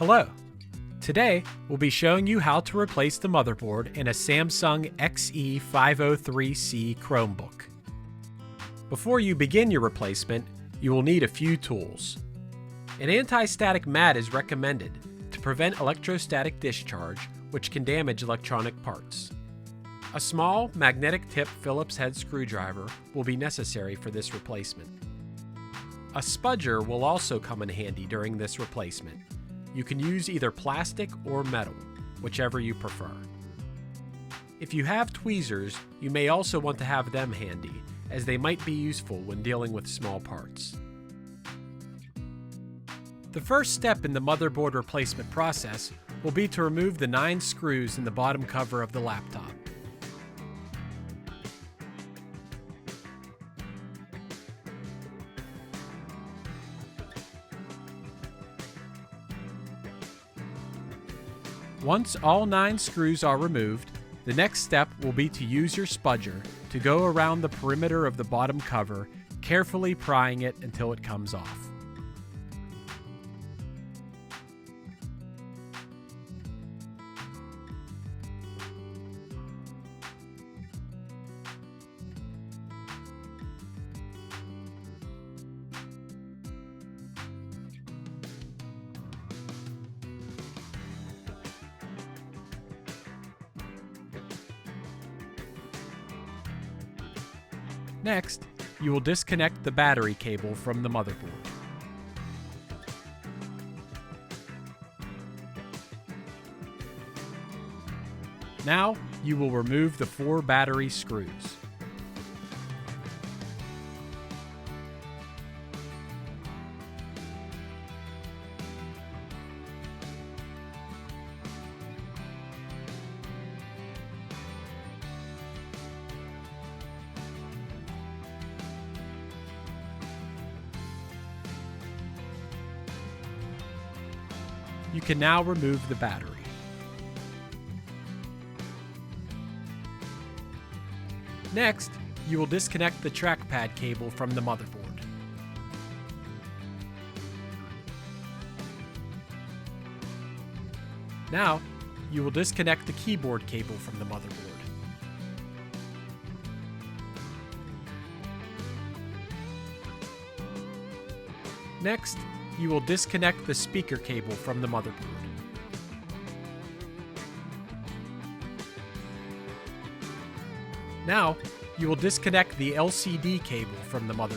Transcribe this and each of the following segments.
Hello! Today, we'll be showing you how to replace the motherboard in a Samsung XE503C Chromebook. Before you begin your replacement, you will need a few tools. An anti-static mat is recommended to prevent electrostatic discharge, which can damage electronic parts. A small, magnetic-tip Phillips head screwdriver will be necessary for this replacement. A spudger will also come in handy during this replacement. You can use either plastic or metal, whichever you prefer. If you have tweezers, you may also want to have them handy, as they might be useful when dealing with small parts. The first step in the motherboard replacement process will be to remove the 9 screws in the bottom cover of the laptop. Once all 9 screws are removed, the next step will be to use your spudger to go around the perimeter of the bottom cover, carefully prying it until it comes off. Next, you will disconnect the battery cable from the motherboard. Now, you will remove the 4 battery screws. You can now remove the battery. Next, you will disconnect the trackpad cable from the motherboard. Now, you will disconnect the keyboard cable from the motherboard. Next, you will disconnect the speaker cable from the motherboard. Now, you will disconnect the LCD cable from the motherboard.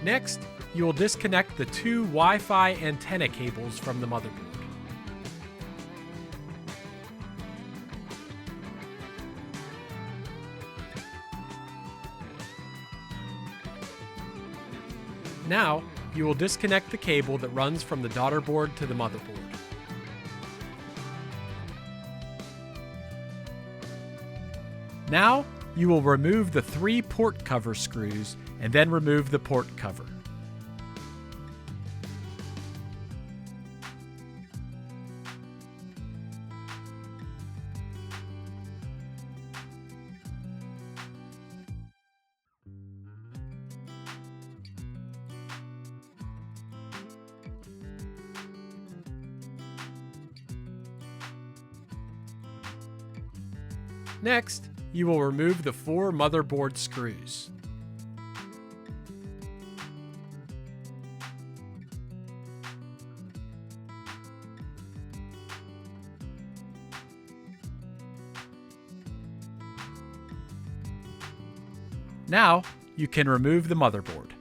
Next, you will disconnect the 2 Wi-Fi antenna cables from the motherboard. Now, you will disconnect the cable that runs from the daughter board to the motherboard. Now, you will remove the 3 port cover screws and then remove the port cover. Next, you will remove the 4 motherboard screws. Now, you can remove the motherboard.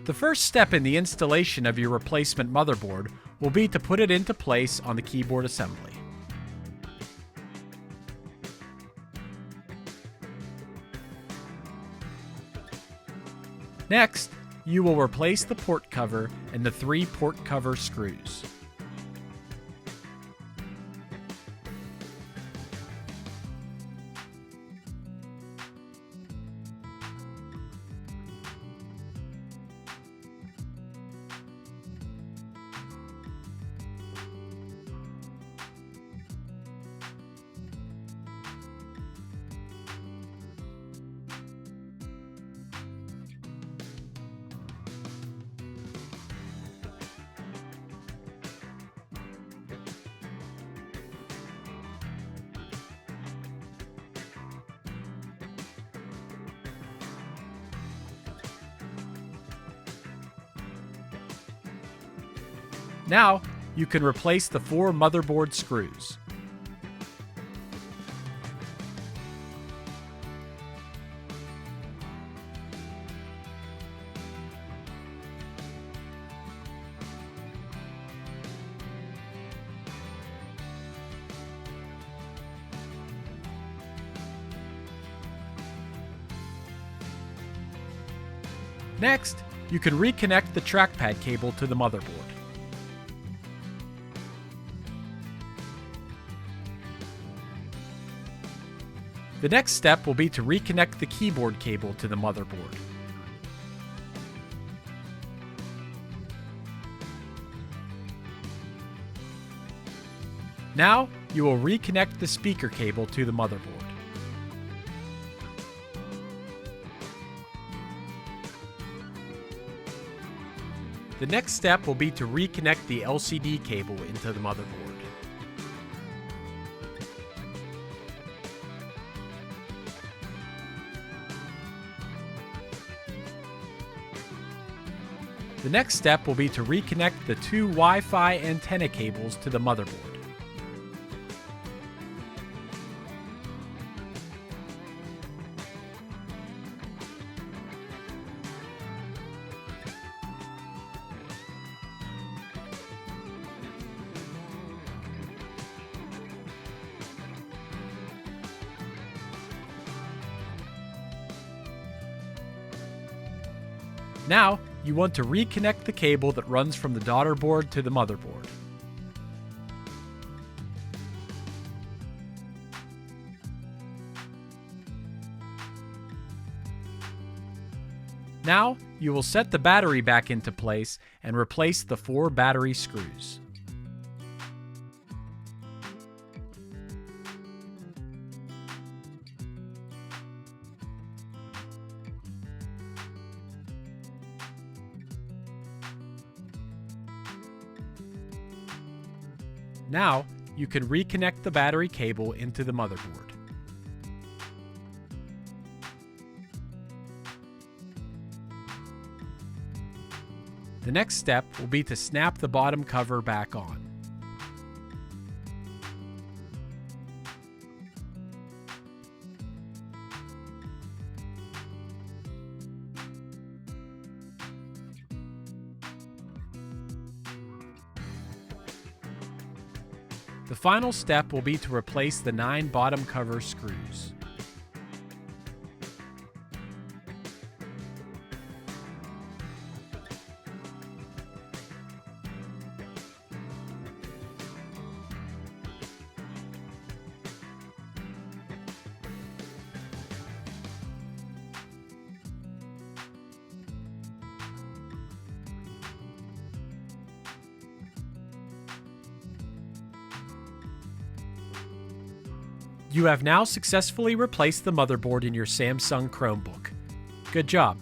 The first step in the installation of your replacement motherboard will be to put it into place on the keyboard assembly. Next, you will replace the port cover and the 3 port cover screws. Now, you can replace the 4 motherboard screws. Next, you can reconnect the trackpad cable to the motherboard. The next step will be to reconnect the keyboard cable to the motherboard. Now, you will reconnect the speaker cable to the motherboard. The next step will be to reconnect the LCD cable into the motherboard. The next step will be to reconnect the 2 Wi-Fi antenna cables to the motherboard. Now, you want to reconnect the cable that runs from the daughter board to the motherboard. Now, you will set the battery back into place and replace the 4 battery screws. Now, you can reconnect the battery cable into the motherboard. The next step will be to snap the bottom cover back on. The final step will be to replace the 9 bottom cover screws. You have now successfully replaced the motherboard in your Samsung Chromebook. Good job!